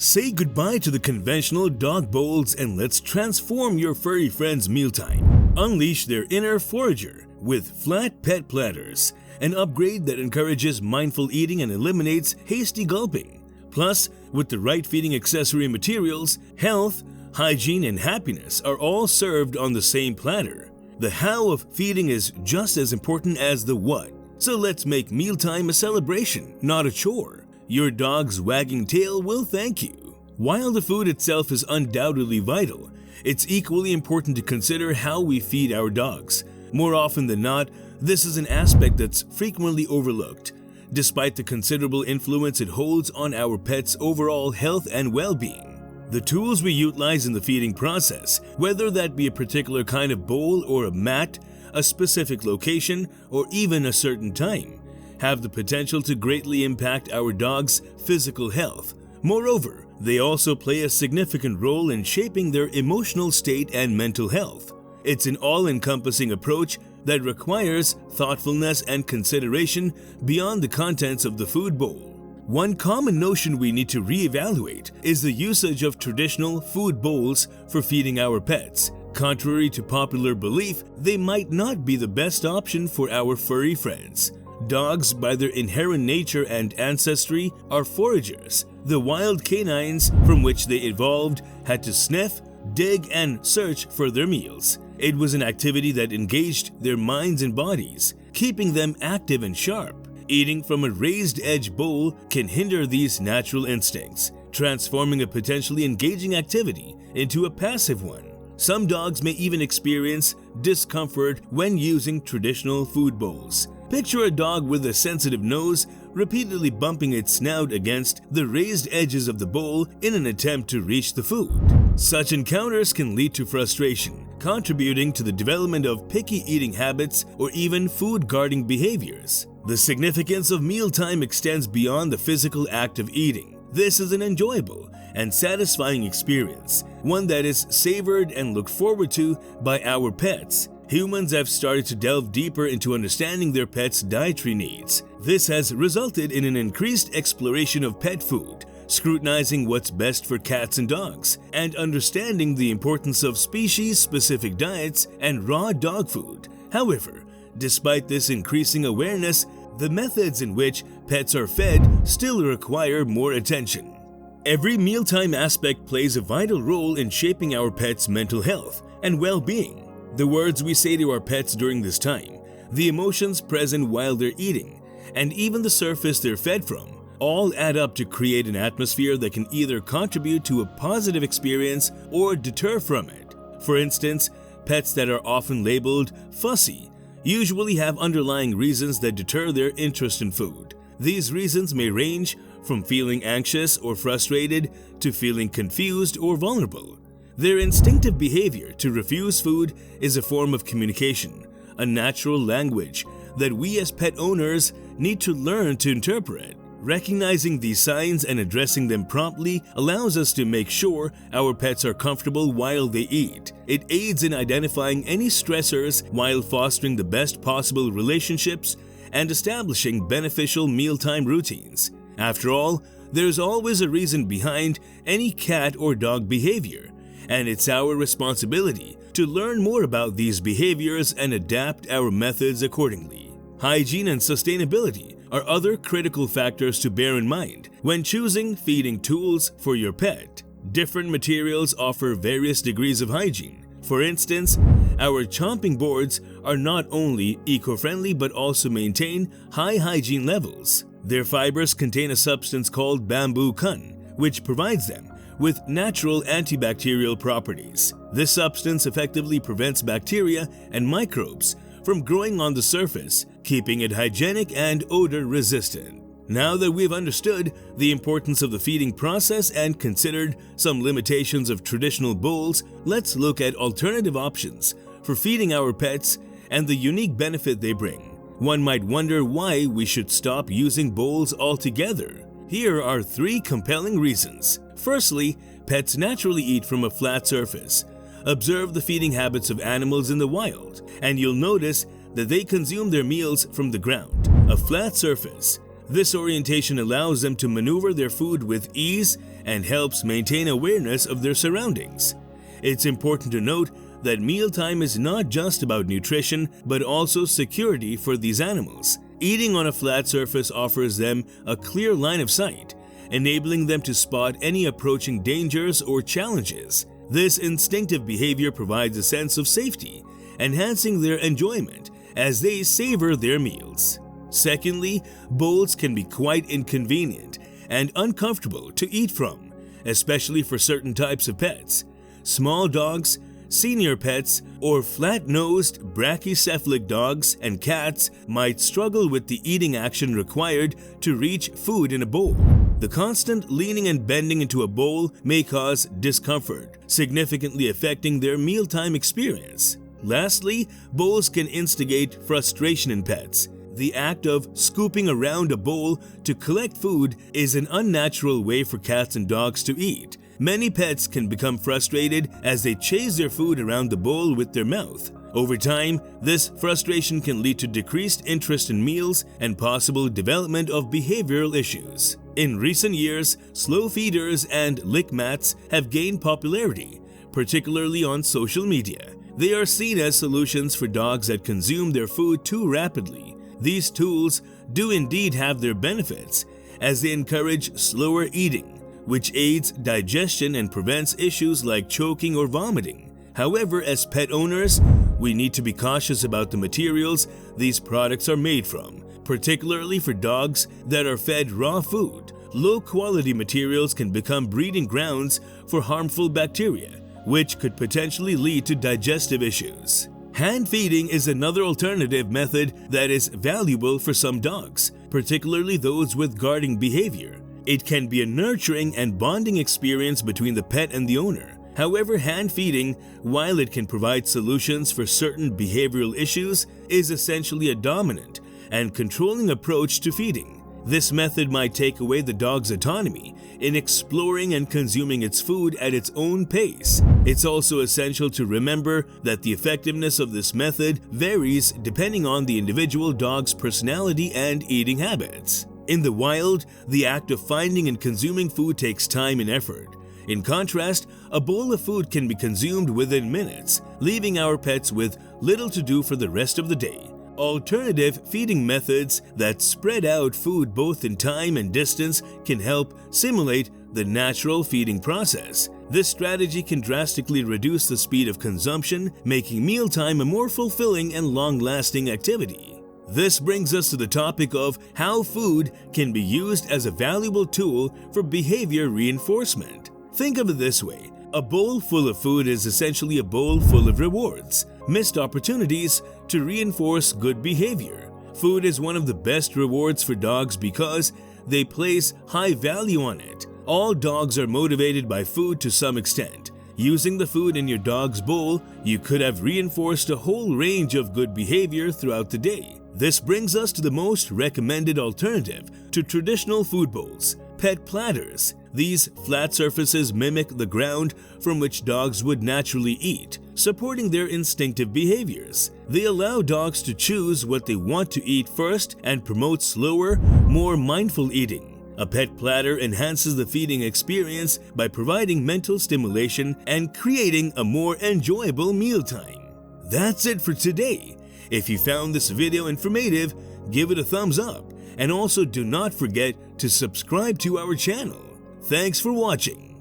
Say goodbye to the conventional dog bowls and let's transform your furry friend's mealtime. Unleash their inner forager with flat pet platters, an upgrade that encourages mindful eating and eliminates hasty gulping. Plus, with the right feeding accessory materials, health, hygiene, and happiness are all served on the same platter. The how of feeding is just as important as the what. So let's make mealtime a celebration, not a chore. Your dog's wagging tail will thank you. While the food itself is undoubtedly vital, it's equally important to consider how we feed our dogs. More often than not, this is an aspect that's frequently overlooked, despite the considerable influence it holds on our pet's overall health and well-being. The tools we utilize in the feeding process, whether that be a particular kind of bowl or a mat, a specific location, or even a certain time, have the potential to greatly impact our dog's physical health. Moreover, they also play a significant role in shaping their emotional state and mental health. It's an all-encompassing approach that requires thoughtfulness and consideration beyond the contents of the food bowl. One common notion we need to reevaluate is the usage of traditional food bowls for feeding our pets. Contrary to popular belief, they might not be the best option for our furry friends. Dogs, by their inherent nature and ancestry, are foragers. The wild canines from which they evolved had to sniff, dig, and search for their meals. It was an activity that engaged their minds and bodies, keeping them active and sharp. Eating from a raised edge bowl can hinder these natural instincts, transforming a potentially engaging activity into a passive one. Some dogs may even experience discomfort when using traditional food bowls. Picture a dog with a sensitive nose repeatedly bumping its snout against the raised edges of the bowl in an attempt to reach the food. Such encounters can lead to frustration, contributing to the development of picky eating habits or even food guarding behaviors. The significance of mealtime extends beyond the physical act of eating. This is an enjoyable and satisfying experience, one that is savored and looked forward to by our pets. Humans have started to delve deeper into understanding their pets' dietary needs. This has resulted in an increased exploration of pet food, scrutinizing what's best for cats and dogs, and understanding the importance of species-specific diets and raw dog food. However, despite this increasing awareness, the methods in which pets are fed still require more attention. Every mealtime aspect plays a vital role in shaping our pets' mental health and well-being. The words we say to our pets during this time, the emotions present while they're eating, and even the surface they're fed from, all add up to create an atmosphere that can either contribute to a positive experience or deter from it. For instance, pets that are often labeled fussy usually have underlying reasons that deter their interest in food. These reasons may range from feeling anxious or frustrated to feeling confused or vulnerable. Their instinctive behavior to refuse food is a form of communication, a natural language that we as pet owners need to learn to interpret. Recognizing these signs and addressing them promptly allows us to make sure our pets are comfortable while they eat. It aids in identifying any stressors while fostering the best possible relationships and establishing beneficial mealtime routines. After all, there's always a reason behind any cat or dog behavior, and it's our responsibility to learn more about these behaviors and adapt our methods accordingly. Hygiene and sustainability are other critical factors to bear in mind when choosing feeding tools for your pet. Different materials offer various degrees of hygiene. For instance, our chomping boards are not only eco-friendly but also maintain high hygiene levels. Their fibers contain a substance called bamboo kun, which provides them with natural antibacterial properties. This substance effectively prevents bacteria and microbes from growing on the surface, keeping it hygienic and odor resistant. Now that we've understood the importance of the feeding process and considered some limitations of traditional bowls, let's look at alternative options for feeding our pets and the unique benefit they bring. One might wonder why we should stop using bowls altogether. Here are 3 compelling reasons. Firstly, pets naturally eat from a flat surface. Observe the feeding habits of animals in the wild, and you'll notice that they consume their meals from the ground, a flat surface. This orientation allows them to maneuver their food with ease and helps maintain awareness of their surroundings. It's important to note that mealtime is not just about nutrition but also security for these animals. Eating on a flat surface offers them a clear line of sight, enabling them to spot any approaching dangers or challenges. This instinctive behavior provides a sense of safety, enhancing their enjoyment as they savor their meals. Secondly, bowls can be quite inconvenient and uncomfortable to eat from, especially for certain types of pets. Small dogs, senior pets, or flat-nosed brachycephalic dogs and cats might struggle with the eating action required to reach food in a bowl. The constant leaning and bending into a bowl may cause discomfort, significantly affecting their mealtime experience. Lastly, bowls can instigate frustration in pets. The act of scooping around a bowl to collect food is an unnatural way for cats and dogs to eat. Many pets can become frustrated as they chase their food around the bowl with their mouth. Over time, this frustration can lead to decreased interest in meals and possible development of behavioral issues. In recent years, slow feeders and lick mats have gained popularity, particularly on social media. They are seen as solutions for dogs that consume their food too rapidly. These tools do indeed have their benefits, as they encourage slower eating, which aids digestion and prevents issues like choking or vomiting. However, as pet owners, we need to be cautious about the materials these products are made from, particularly for dogs that are fed raw food. Low-quality materials can become breeding grounds for harmful bacteria, which could potentially lead to digestive issues. Hand feeding is another alternative method that is valuable for some dogs, particularly those with guarding behavior. It can be a nurturing and bonding experience between the pet and the owner. However, hand feeding, while it can provide solutions for certain behavioral issues, is essentially a dominant and controlling approach to feeding. This method might take away the dog's autonomy in exploring and consuming its food at its own pace. It's also essential to remember that the effectiveness of this method varies depending on the individual dog's personality and eating habits. In the wild, the act of finding and consuming food takes time and effort. In contrast, a bowl of food can be consumed within minutes, leaving our pets with little to do for the rest of the day. Alternative feeding methods that spread out food both in time and distance can help simulate the natural feeding process. This strategy can drastically reduce the speed of consumption, making mealtime a more fulfilling and long-lasting activity. This brings us to the topic of how food can be used as a valuable tool for behavior reinforcement. Think of it this way: a bowl full of food is essentially a bowl full of rewards, missed opportunities to reinforce good behavior. Food is one of the best rewards for dogs because they place high value on it. All dogs are motivated by food to some extent. Using the food in your dog's bowl, you could have reinforced a whole range of good behavior throughout the day. This brings us to the most recommended alternative to traditional food bowls: pet platters. These flat surfaces mimic the ground from which dogs would naturally eat, supporting their instinctive behaviors. They allow dogs to choose what they want to eat first and promote slower, more mindful eating. A pet platter enhances the feeding experience by providing mental stimulation and creating a more enjoyable mealtime. That's it for today. If you found this video informative, give it a thumbs up, and also do not forget to subscribe to our channel. Thanks for watching.